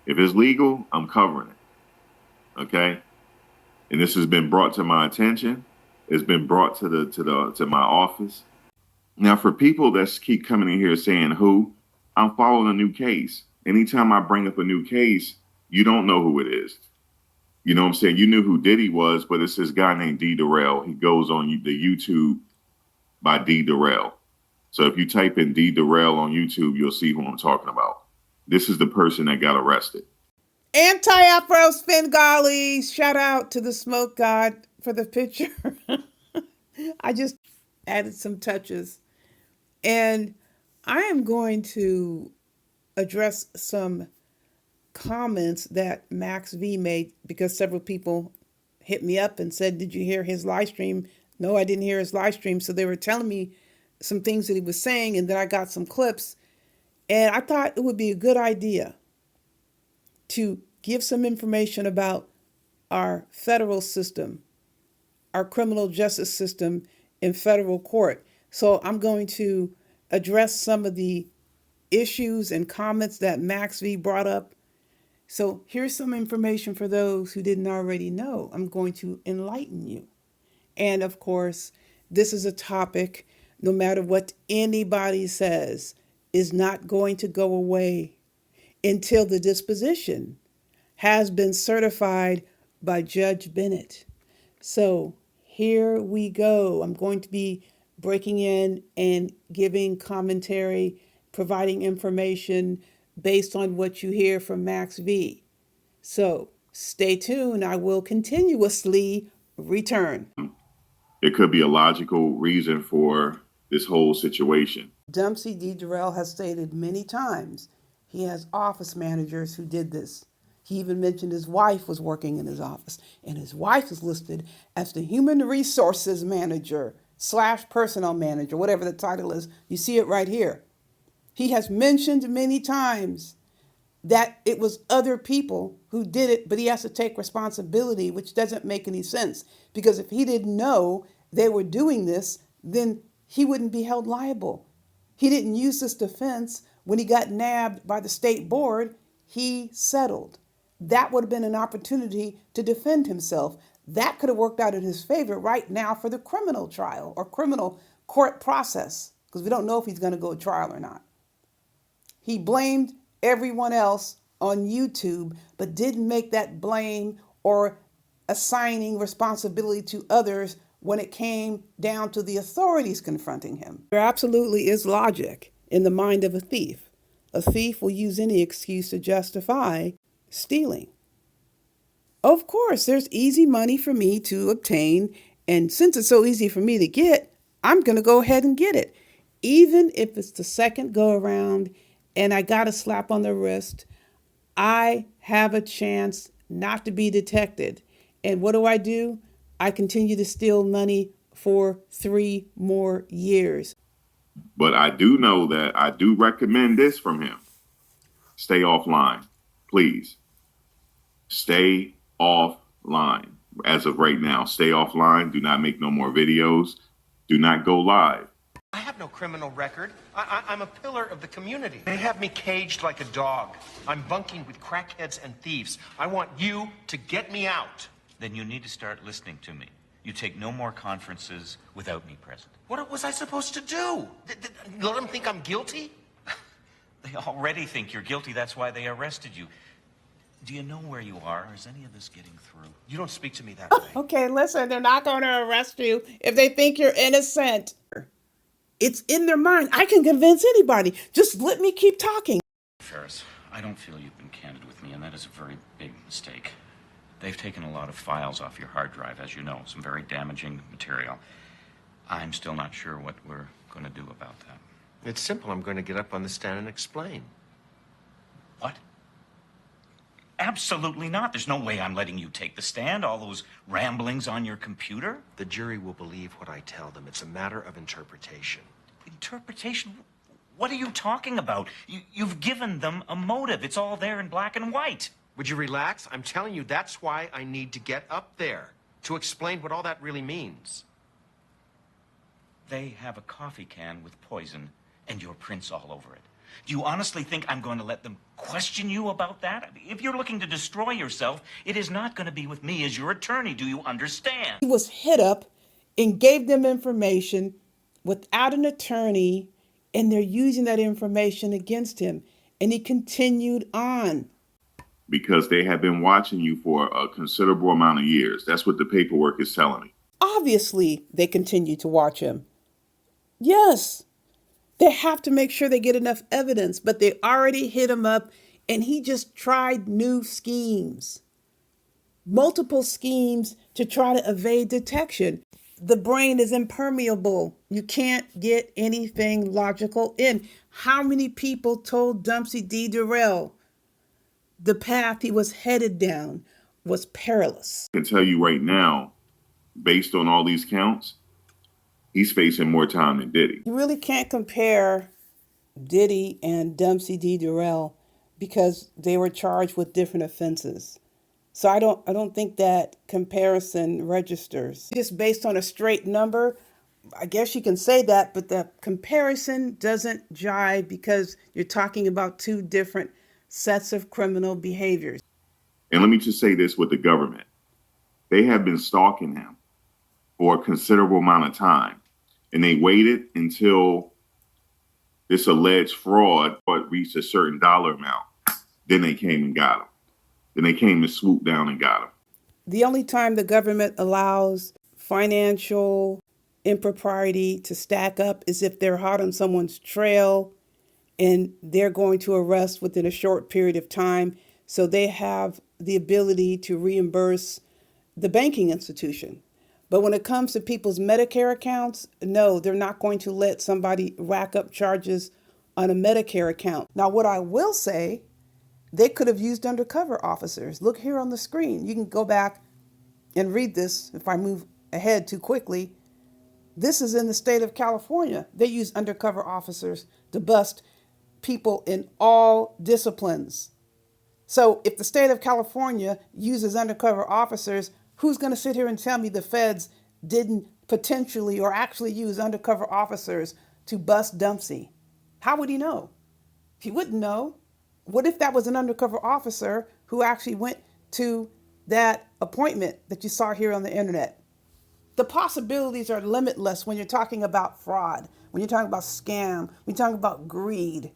If it's legal, I'm covering it. Okay. And this has been brought to my attention. It's been brought to my office. Now, for people that keep coming in here saying who, I'm following a new case. Anytime I bring up a new case, you don't know who it is. You know what I'm saying? You knew who Diddy was, but it's this guy named Derell. He goes on the YouTube by Derell. So if you type in Derell on YouTube, you'll see who I'm talking about. This is the person that got arrested. Anti-Afro Svengali. Shout out to the smoke god for the picture. I just added some touches. And I am going to address some comments that Max V made because several people hit me up and said, "Did you hear his live stream?" No, I didn't hear his live stream. So they were telling me some things that he was saying, and then I got some clips. And I thought it would be a good idea to give some information about our federal system, our criminal justice system in federal court. So I'm going to address some of the issues and comments that Max V brought up. So here's some information for those who didn't already know. I'm going to enlighten you. And of course, this is a topic, no matter what anybody says, is not going to go away until the disposition has been certified by Judge Bennett. So here we go. I'm going to be breaking in and giving commentary, providing information based on what you hear from Max V. So stay tuned. I will continuously return. There could be a logical reason for this whole situation. Dumpsey D. Derell has stated many times he has office managers who did this. He even mentioned his wife was working in his office, and his wife is listed as the human resources manager / personnel manager, whatever the title is. You see it right here. He has mentioned many times that it was other people who did it, but he has to take responsibility, which doesn't make any sense. Because if he didn't know they were doing this, then he wouldn't be held liable. He didn't use this defense when he got nabbed by the state board. He settled. That would have been an opportunity to defend himself. That could have worked out in his favor right now for the criminal trial or criminal court process, because we don't know if he's going to go to trial or not. He blamed everyone else on YouTube, but didn't make that blame or assigning responsibility to others when it came down to the authorities confronting him. There absolutely is logic in the mind of a thief. A thief will use any excuse to justify stealing. Of course, there's easy money for me to obtain, and since it's so easy for me to get, I'm going to go ahead and get it. Even if it's the second go around and I got a slap on the wrist, I have a chance not to be detected. And what do? I continue to steal money for 3 more years. But I do know that I do recommend this from him. Stay offline, please. Stay offline. As of right now, stay offline. Do not make no more videos. Do not go live. I have no criminal record. I'm a pillar of the community. They have me caged like a dog. I'm bunking with crackheads and thieves. I want you to get me out. Then you need to start listening to me. You take no more conferences without me present. What was I supposed to do? Let them think I'm guilty? They already think you're guilty. That's why they arrested you. Do you know where you are? Is any of this getting through? You don't speak to me that way. Okay, listen, they're not going to arrest you if they think you're innocent. It's in their mind. I can convince anybody. Just let me keep talking. Ferris, I don't feel you've been candid with me, and that is a very big mistake. They've taken a lot of files off your hard drive, as you know, some very damaging material. I'm still not sure what we're going to do about that. It's simple. I'm going to get up on the stand and explain. What? Absolutely not. There's no way I'm letting you take the stand, all those ramblings on your computer. The jury will believe what I tell them. It's a matter of interpretation. Interpretation? What are you talking about? You've given them a motive. It's all there in black and white. Would you relax? I'm telling you, that's why I need to get up there, to explain what all that really means. They have a coffee can with poison and your prints all over it. Do you honestly think I'm going to let them question you about that? I mean, if you're looking to destroy yourself, it is not going to be with me as your attorney. Do you understand? He was hit up and gave them information without an attorney, and they're using that information against him. And he continued on. Because they have been watching you for a considerable amount of years. That's what the paperwork is telling me. Obviously, they continue to watch him. Yes, they have to make sure they get enough evidence, but they already hit him up, and he just tried new schemes, multiple schemes to try to evade detection. The brain is impermeable. You can't get anything logical in. How many people told Dumpsey D. Derell the path he was headed down was perilous? I can tell you right now, based on all these counts, he's facing more time than Diddy. You really can't compare Diddy and Dumpsey D. Derell because they were charged with different offenses. So I don't think that comparison registers. Just based on a straight number, I guess you can say that, but the comparison doesn't jive because you're talking about two different sets of criminal behaviors. And let me just say this with the government. They have been stalking him for a considerable amount of time. And they waited until this alleged fraud reached a certain dollar amount. Then they came and got him. Then they came to swoop down and got him. The only time the government allows financial impropriety to stack up is if they're hot on someone's trail and they're going to arrest within a short period of time. So they have the ability to reimburse the banking institution. But when it comes to people's Medicare accounts, no, they're not going to let somebody rack up charges on a Medicare account. Now, what I will say, they could have used undercover officers. Look here on the screen. You can go back and read this if I move ahead too quickly. This is in the state of California. They use undercover officers to bust people in all disciplines. So if the state of California uses undercover officers, who's going to sit here and tell me the feds didn't potentially or actually use undercover officers to bust Dumpsey? How would he know? He wouldn't know. What if that was an undercover officer who actually went to that appointment that you saw here on the internet? The possibilities are limitless when you're talking about fraud, when you're talking about scam, when you're talking about greed,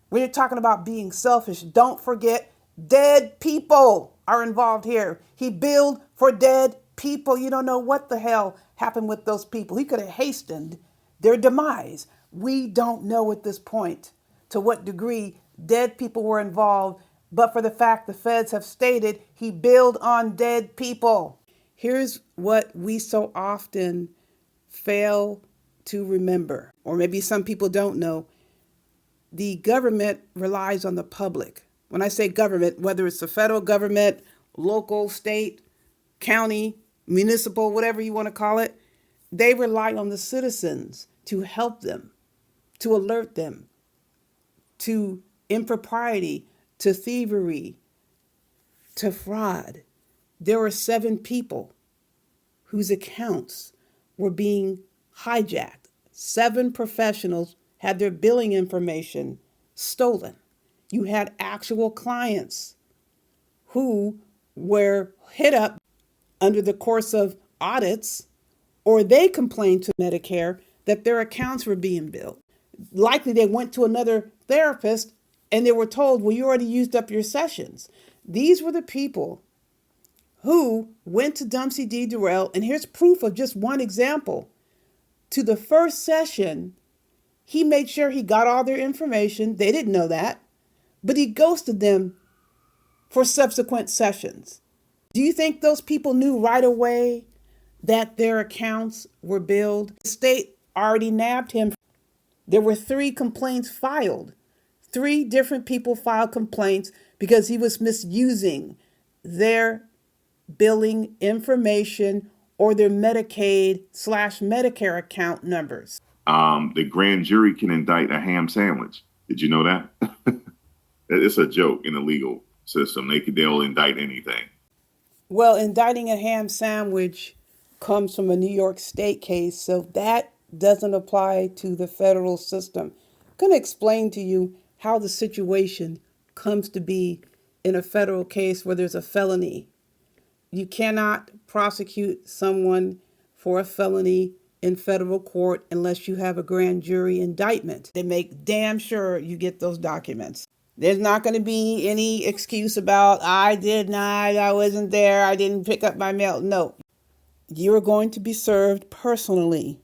when you're talking about being selfish. Don't forget, dead people are involved here. He billed for dead people. You don't know what the hell happened with those people. He could have hastened their demise. We don't know at this point to what degree dead people were involved, but for the fact the feds have stated he billed on dead people. Here's what we so often fail to remember, or maybe some people don't know. The government relies on the public. When I say government, whether it's the federal government, local, state, county, municipal, whatever you want to call it, they rely on the citizens to help them, to alert them to impropriety, to thievery, to fraud. There were 7 people whose accounts were being hijacked. 7 professionals had their billing information stolen. You had actual clients who were hit up under the course of audits, or they complained to Medicare that their accounts were being billed. Likely they went to another therapist and they were told, well, you already used up your sessions. These were the people who went to Dumpsey D. Derell, and here's proof of just one example. To the first session, he made sure he got all their information. They didn't know that, but he ghosted them for subsequent sessions. Do you think those people knew right away that their accounts were billed? The state already nabbed him. There were 3 complaints filed. 3 different people filed complaints because he was misusing their billing information or their Medicaid/Medicare account numbers. The grand jury can indict a ham sandwich. Did you know that? It's a joke in the legal system. They'll indict anything. Well, indicting a ham sandwich comes from a New York State case, so that doesn't apply to the federal system. I'm going to explain to you how the situation comes to be in a federal case where there's a felony. You cannot prosecute someone for a felony in federal court unless you have a grand jury indictment. They make damn sure you get those documents. There's not going to be any excuse about, I did not, I wasn't there, I didn't pick up my mail. No, you are going to be served personally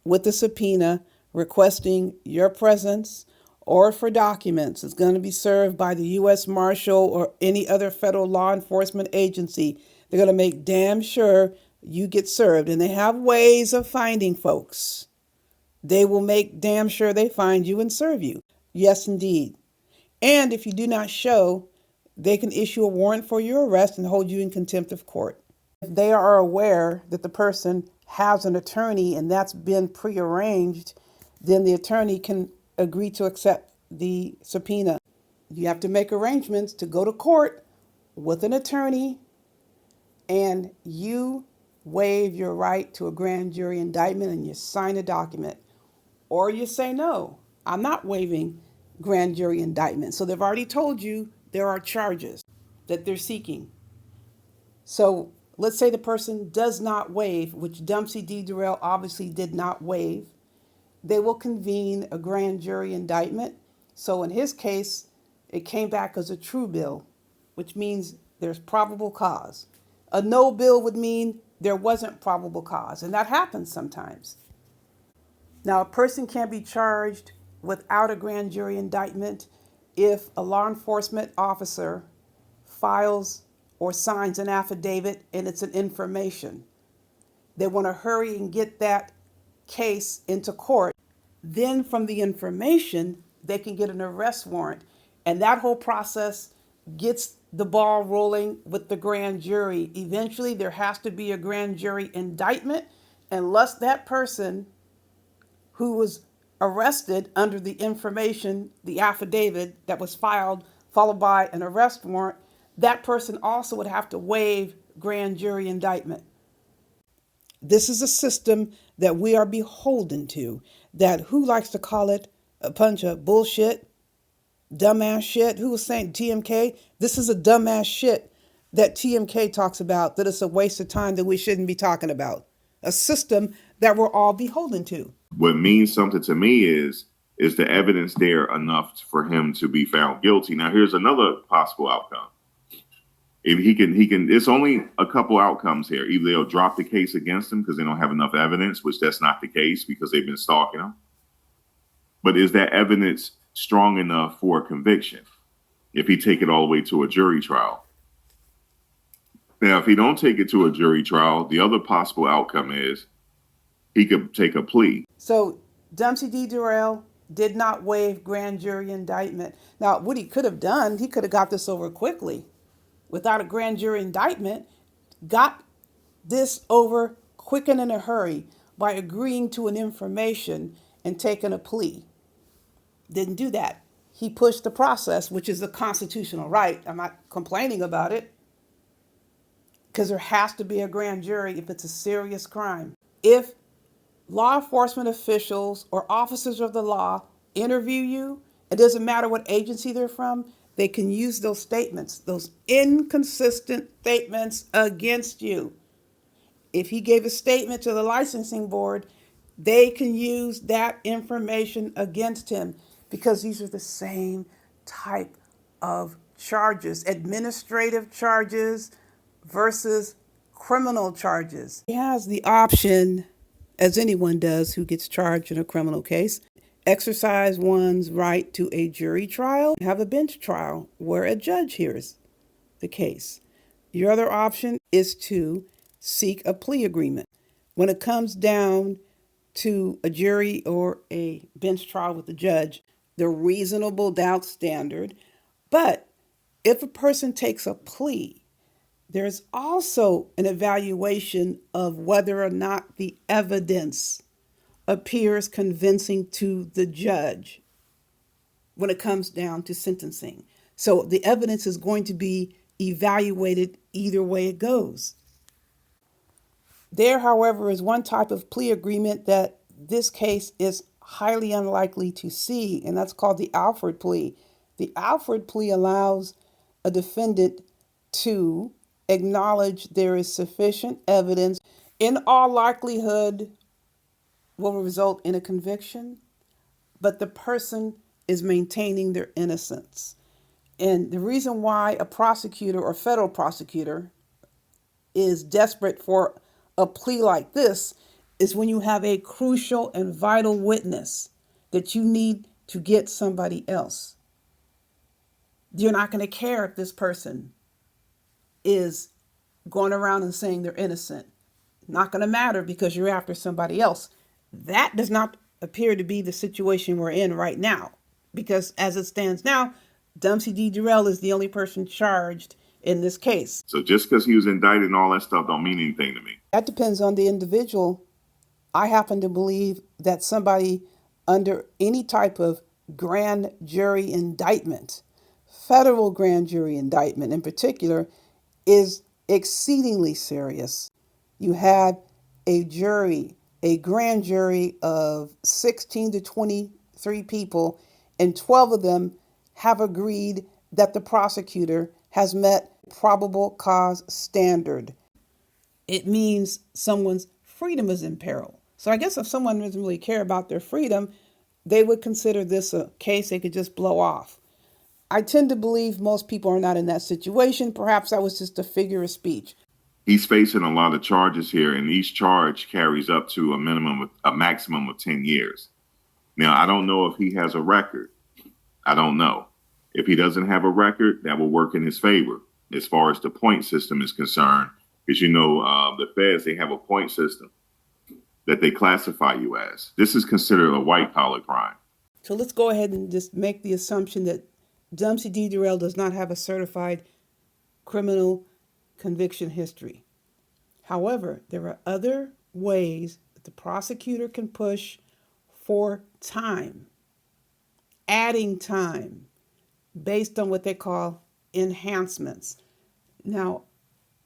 with a subpoena requesting your presence or for documents. It's going to be served by the U.S. Marshal or any other federal law enforcement agency. They're going to make damn sure you get served. And they have ways of finding folks. They will make damn sure they find you and serve you. Yes, indeed. And if you do not show, they can issue a warrant for your arrest and hold you in contempt of court. If they are aware that the person has an attorney and that's been prearranged, then the attorney can agree to accept the subpoena. You have to make arrangements to go to court with an attorney, and you waive your right to a grand jury indictment and you sign a document. Or you say, no, I'm not waiving grand jury indictment. So they've already told you there are charges that they're seeking. So let's say the person does not waive, which Dumpsey D. Derell obviously did not waive. They will convene a grand jury indictment. So in his case, it came back as a true bill, which means there's probable cause. A no bill would mean there wasn't probable cause, and that happens sometimes. Now, a person can be charged without a grand jury indictment if a law enforcement officer files or signs an affidavit and it's an information. They want to hurry and get that case into court. Then from the information, they can get an arrest warrant. And that whole process gets the ball rolling with the grand jury. Eventually, there has to be a grand jury indictment unless that person who was arrested under the information, the affidavit that was filed, followed by an arrest warrant, that person also would have to waive grand jury indictment. This is a system that we are beholden to, that who likes to call it a bunch of bullshit, dumbass shit? Who was saying TMK? This is a dumbass shit that TMK talks about, that it's a waste of time that we shouldn't be talking about. A system that we're all beholden to. What means something to me is the evidence there enough for him to be found guilty? Now, here's another possible outcome. If he can, it's only a couple outcomes here. Either they'll drop the case against him because they don't have enough evidence, which that's not the case because they've been stalking him. But is that evidence strong enough for a conviction if he take it all the way to a jury trial? Now, if he don't take it to a jury trial, the other possible outcome is he could take a plea. So Dumpsey D. Derell did not waive grand jury indictment. Now, what he could have done, he could have got this over quickly without a grand jury indictment, got this over quick and in a hurry by agreeing to an information and taking a plea. Didn't do that. He pushed the process, which is a constitutional right. I'm not complaining about it, because there has to be a grand jury if it's a serious crime. If law enforcement officials or officers of the law interview you, it doesn't matter what agency they're from, they can use those statements, those inconsistent statements against you. If he gave a statement to the licensing board, they can use that information against him because these are the same type of charges, administrative charges versus criminal charges. He has the option, as anyone does who gets charged in a criminal case, exercise one's right to a jury trial, have a bench trial where a judge hears the case. Your other option is to seek a plea agreement. When it comes down to a jury or a bench trial with a judge, the reasonable doubt standard. But if a person takes a plea, there's also an evaluation of whether or not the evidence appears convincing to the judge when it comes down to sentencing. So the evidence is going to be evaluated either way it goes. There, however, is one type of plea agreement that this case is highly unlikely to see, and that's called the Alford plea. The Alford plea allows a defendant to acknowledge there is sufficient evidence, in all likelihood will result in a conviction, but the person is maintaining their innocence. And the reason why a prosecutor or federal prosecutor is desperate for a plea like this is when you have a crucial and vital witness that you need to get somebody else. You're not going to care if this person is going around and saying they're innocent. Not going to matter because you're after somebody else. That does not appear to be the situation we're in right now, because as it stands now, Dumpsey D. Derell is the only person charged in this case. So just because he was indicted and all that stuff don't mean anything to me. That depends on the individual. I happen to believe that somebody under any type of grand jury indictment, federal grand jury indictment in particular, is exceedingly serious. You had a jury, a grand jury of 16 to 23 people, and 12 of them have agreed that the prosecutor has met probable cause standard. It means someone's freedom is in peril. So I guess if someone doesn't really care about their freedom, they would consider this a case they could just blow off. I tend to believe most people are not in that situation. Perhaps that was just a figure of speech. He's facing a lot of charges here, and each charge carries up to a maximum of 10 years. Now, I don't know if he has a record. I don't know. If he doesn't have a record, that will work in his favor as far as the point system is concerned. Because, the feds, they have a point system that they classify you as. This is considered a white-collar crime. So let's go ahead and just make the assumption that Dumpsey D. Derell does not have a certified criminal conviction history. However, there are other ways that the prosecutor can push for time, adding time, based on what they call enhancements. Now,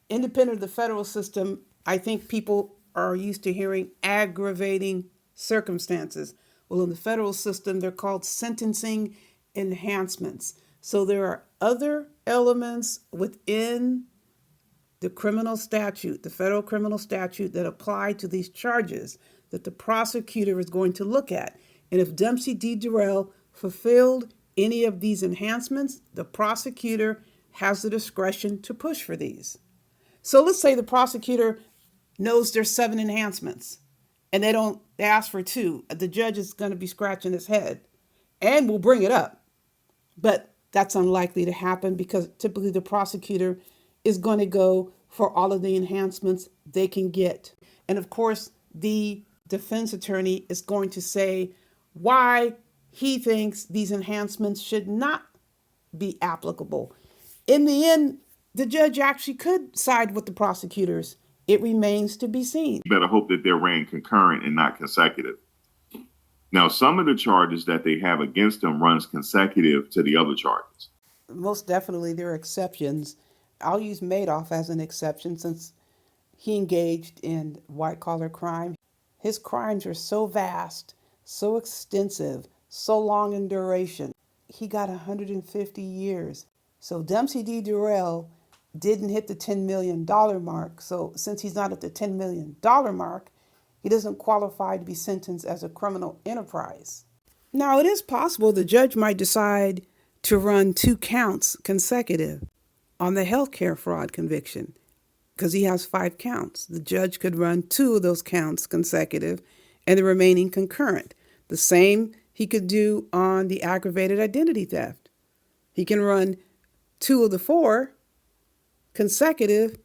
independent of the federal system, I think people are used to hearing aggravating circumstances. Well, in the federal system, they're called sentencing enhancements. So there are other elements within the criminal statute, the federal criminal statute, that apply to these charges that the prosecutor is going to look at. And if Dumpsey D. Derell fulfilled any of these enhancements, the prosecutor has the discretion to push for these. So let's say the prosecutor knows there's 7 enhancements and they ask for 2. The judge is going to be scratching his head and will bring it up. But that's unlikely to happen because typically the prosecutor is going to go for all of the enhancements they can get. And of course, the defense attorney is going to say why he thinks these enhancements should not be applicable. In the end, the judge actually could side with the prosecutors. It remains to be seen. You better hope that they're ran concurrent and not consecutive. Now, some of the charges that they have against them runs consecutive to the other charges. Most definitely there are exceptions. I'll use Madoff as an exception since he engaged in white-collar crime. His crimes are so vast, so extensive, so long in duration. He got 150 years. So Dumpsey D. Derell didn't hit the $10 million mark. So since he's not at the $10 million mark, he doesn't qualify to be sentenced as a criminal enterprise. Now, it is possible the judge might decide to run 2 counts consecutive on the healthcare fraud conviction because he has 5 counts. The judge could run 2 of those counts consecutive and the remaining concurrent. The same he could do on the aggravated identity theft. He can run 2 of the 4 consecutive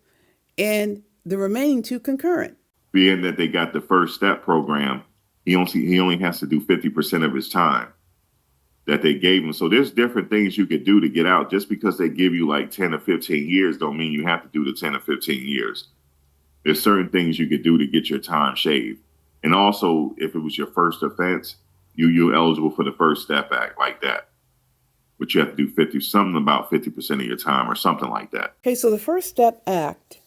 and the remaining 2 concurrent. Being that they got the First Step program, he only has to do 50% of his time that they gave him. So there's different things you could do to get out. Just because they give you like 10 or 15 years don't mean you have to do the 10 or 15 years. There's certain things you could do to get your time shaved. And also, if it was your first offense, you're eligible for the First Step Act like that. But you have to do something about 50% of your time or something like that. Okay, so the First Step Act,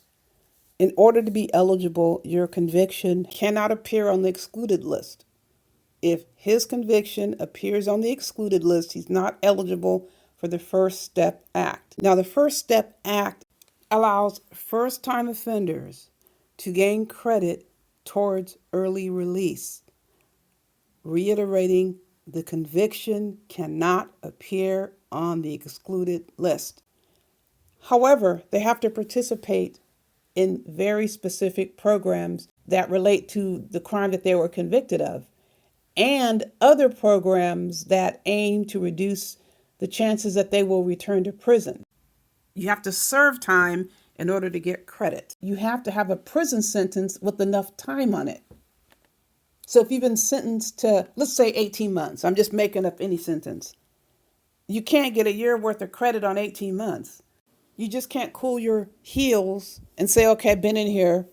in order to be eligible, your conviction cannot appear on the excluded list. If his conviction appears on the excluded list, he's not eligible for the First Step Act. Now, the First Step Act allows first-time offenders to gain credit towards early release, reiterating the conviction cannot appear on the excluded list. However, they have to participate in very specific programs that relate to the crime that they were convicted of, and other programs that aim to reduce the chances that they will return to prison. You have to serve time in order to get credit. You have to have a prison sentence with enough time on it. So if you've been sentenced to, let's say 18 months, I'm just making up any sentence, you can't get a year worth of credit on 18 months. You just can't cool your heels and say, okay, I've been in here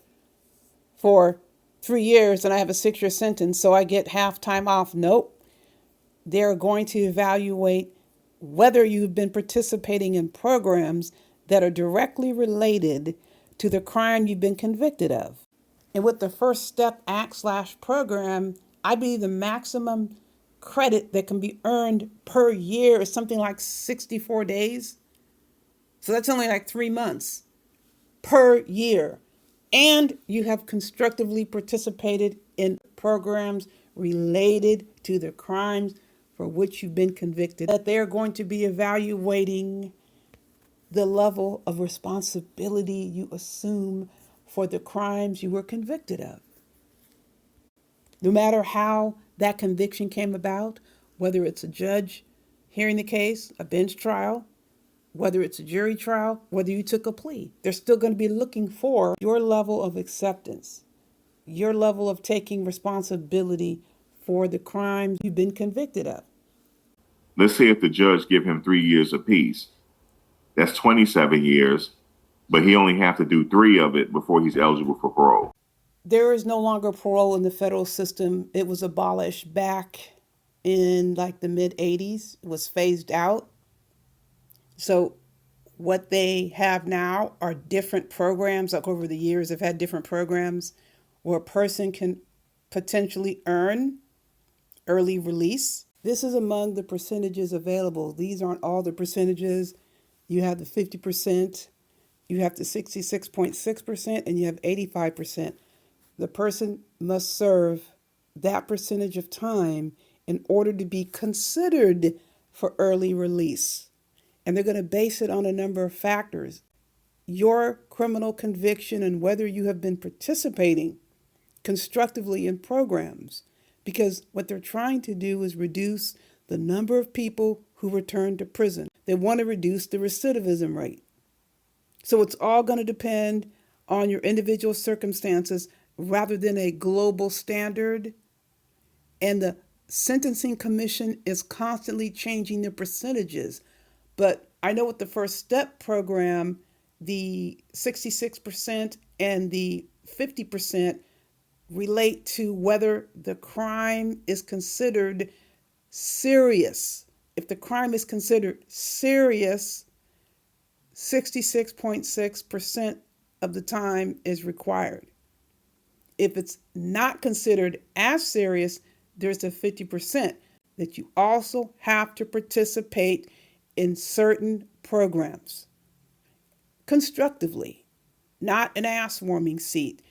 for 3 years and I have a 6-year sentence, so I get half time off. Nope. They're going to evaluate whether you've been participating in programs that are directly related to the crime you've been convicted of. And with the First Step Act / program, I believe the maximum credit that can be earned per year is something like 64 days. So that's only like 3 months per year. And you have constructively participated in programs related to the crimes for which you've been convicted, that they're going to be evaluating the level of responsibility you assume for the crimes you were convicted of. No matter how that conviction came about, whether it's a judge hearing the case, a bench trial, whether it's a jury trial, whether you took a plea, they're still going to be looking for your level of acceptance, your level of taking responsibility for the crimes you've been convicted of. Let's say if the judge give him 3 years apiece, that's 27 years, but he only have to do 3 of it before he's eligible for parole. There is no longer parole in the federal system. It was abolished back in like the mid 80s. It was phased out. So what they have now are different programs. Like over the years, they've had different programs where a person can potentially earn early release. This is among the percentages available. These aren't all the percentages. You have the 50%, you have the 66.6%, and you have 85%. The person must serve that percentage of time in order to be considered for early release. And they're going to base it on a number of factors. Your criminal conviction and whether you have been participating constructively in programs. Because what they're trying to do is reduce the number of people who return to prison. They want to reduce the recidivism rate. So it's all going to depend on your individual circumstances rather than a global standard. And the Sentencing Commission is constantly changing the percentages. But I know with the First Step program, the 66% and the 50% relate to whether the crime is considered serious. If the crime is considered serious, 66.6% of the time is required. If it's not considered as serious, there's a 50% that you also have to participate in certain programs constructively, not an ass warming seat.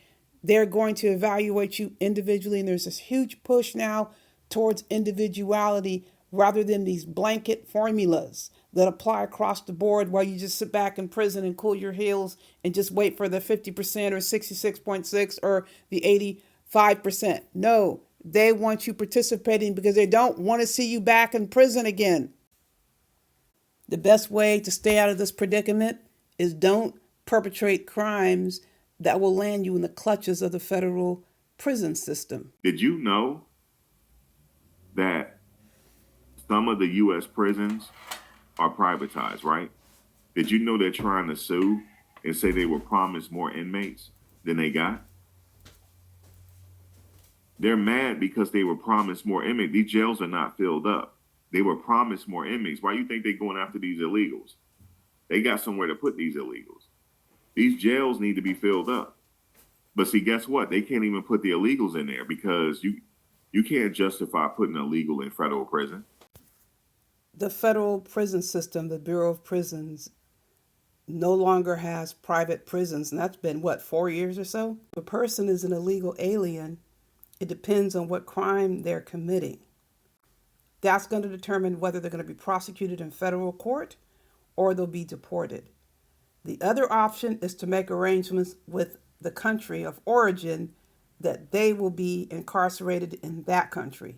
They're going to evaluate you individually, and there's this huge push now towards individuality rather than these blanket formulas that apply across the board while you just sit back in prison and cool your heels and just wait for the 50% or 66.6 or the 85%. No, they want you participating because they don't want to see you back in prison again. The best way to stay out of this predicament is don't perpetrate crimes that will land you in the clutches of the federal prison system. Did you know that some of the U.S. prisons are privatized, right? Did you know they're trying to sue and say they were promised more inmates than they got? They're mad because they were promised more inmates. These jails are not filled up. They were promised more inmates. Why do you think they're going after these illegals? They got somewhere to put these illegals. These jails need to be filled up. But see, guess what? They can't even put the illegals in there because You can't justify putting illegal in federal prison. The federal prison system, the Bureau of Prisons, no longer has private prisons, and that's been, what, 4 years or so? If a person is an illegal alien, it depends on what crime they're committing. That's going to determine whether they're going to be prosecuted in federal court or they'll be deported. The other option is to make arrangements with the country of origin that they will be incarcerated in that country.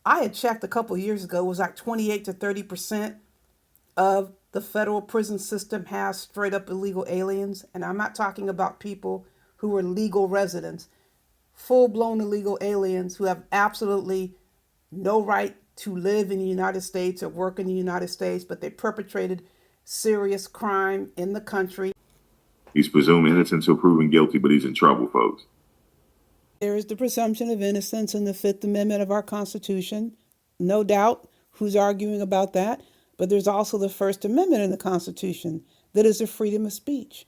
I had checked a couple of years ago, it was like 28 to 30% of the federal prison system has straight up illegal aliens. And I'm not talking about people who are legal residents, full blown illegal aliens who have absolutely no right to live in the United States or work in the United States, but they perpetrated serious crime in the country. He's presumed innocent until proven guilty, but he's in trouble, folks. There is the presumption of innocence in the Fifth Amendment of our Constitution. No doubt who's arguing about that. But there's also the First Amendment in the Constitution that is the freedom of speech.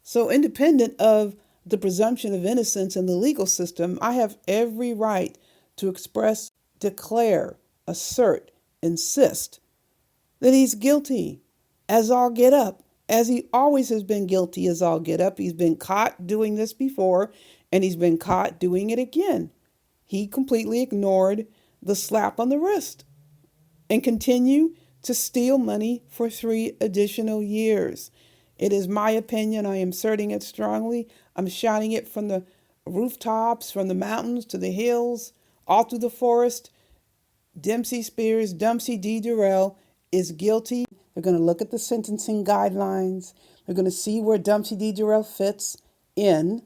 So independent of the presumption of innocence in the legal system, I have every right to express, declare, assert, insist that he's guilty as all get up, as he always has been guilty as all get up. He's been caught doing this before, and he's been caught doing it again. He completely ignored the slap on the wrist and continue to steal money for 3 additional years. It is my opinion. I am asserting it strongly. I'm shouting it from the rooftops, from the mountains to the hills, all through the forest. Dumpsey D. Derell is guilty. They're going to look at the sentencing guidelines. They're going to see where Dumpsey D. Derell fits in.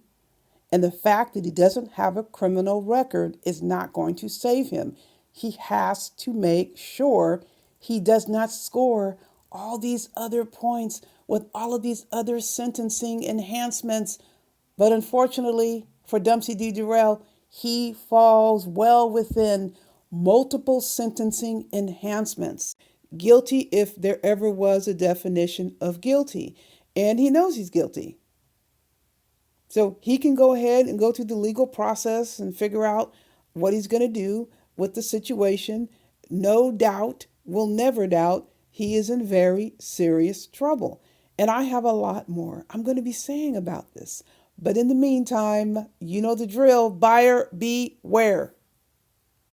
And the fact that he doesn't have a criminal record is not going to save him. He has to make sure he does not score all these other points with all of these other sentencing enhancements. But unfortunately for Dumpsey D. Derell, he falls well within multiple sentencing enhancements. Guilty if there ever was a definition of guilty. And he knows he's guilty. So he can go ahead and go through the legal process and figure out what he's going to do with the situation. No doubt, will never doubt, he is in very serious trouble. And I have a lot more I'm going to be saying about this. But in the meantime, you know the drill. Buyer beware.